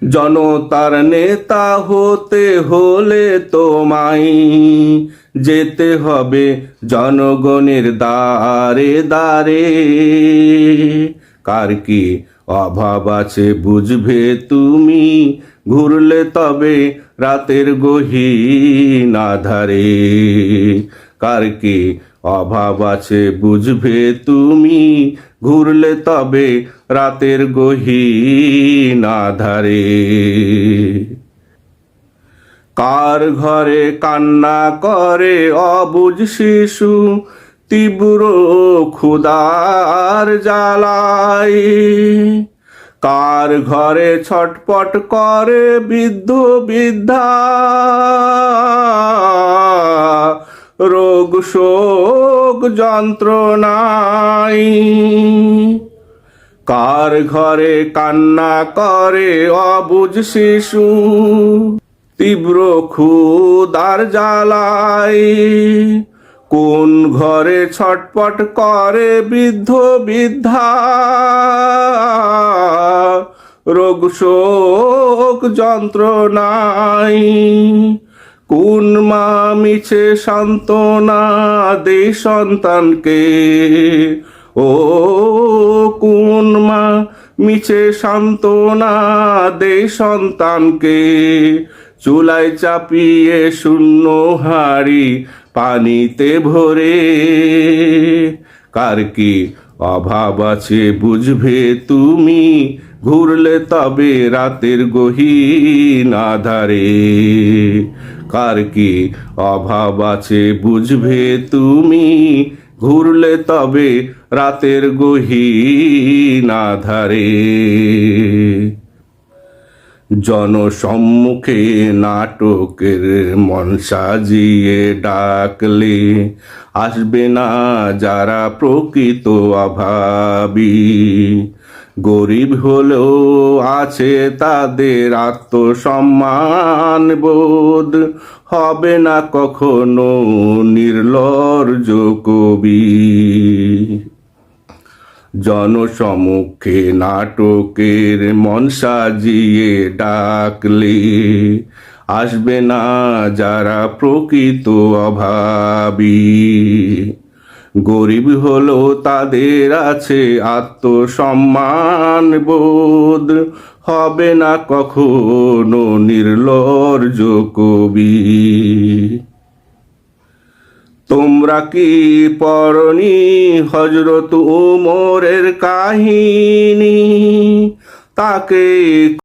জনতার নেতা হতে হলে তোমায় যেতে হবে জনগণের দ্বারে দ্বারে। কার কি অভাব আছে বুঝবে তুমি, ঘুরলে তবে রাতের গহীন আঁধারে। কার কি অভাব আছে বুঝবে তুমি, ঘুরলে তবে রাতের গহীন আঁধারে। কার ঘরে কান্না করে অবুঝ শিশু, তীব্র ক্ষুধার জ্বালায়। কার ঘরে ছটপট করে বৃদ্ধ বৃদ্ধা, রোগ শোক যন্ত্রণায়। কার ঘরে কান্না করে অবুঝ শিশু, তীব্র ক্ষুধার জ্বালায়। কোন ঘরে ছটপট করে বৃদ্ধ বৃদ্ধা, রোগ শোক যন্ত্রণায়। কোন মা মিছে সান্ত্বনা দে সন্তানকে, ও কোন মা মিছে সান্ত্বনা দে সন্তানকে। চুলায় চাপিয়ে শূন্য হাড়ি পানিতে ভরে। কার কি অভাব আছে বুঝবে তুমি, ঘুরলে তবে রাতের গহীন আঁধারে। কার কি অভাব আছে বুঝবে তুমি, ঘুরলে তবে রাতের গহীন আঁধারে। জনসম্মুখে নাটকের মন সাজিয়ে ডাকলে আসবে না যারা প্রকৃত অভাবী। গরিব হলেও আছে তাদের আত্মসম্মান বোধ, হবে না কখনো নির্লজ্জ কবি। জনসমক্ষে নাটকের মন সাজিয়ে ডাকলে আসবে না যারা প্রকৃত অভাবী। গরিব হলো তাদের আছে আত্মসম্মান বোধ, হবে না কখনো নির্লজ্জ কবি। তোমরা কি পড়নি হযরত উমরের কাহিনী? তাকে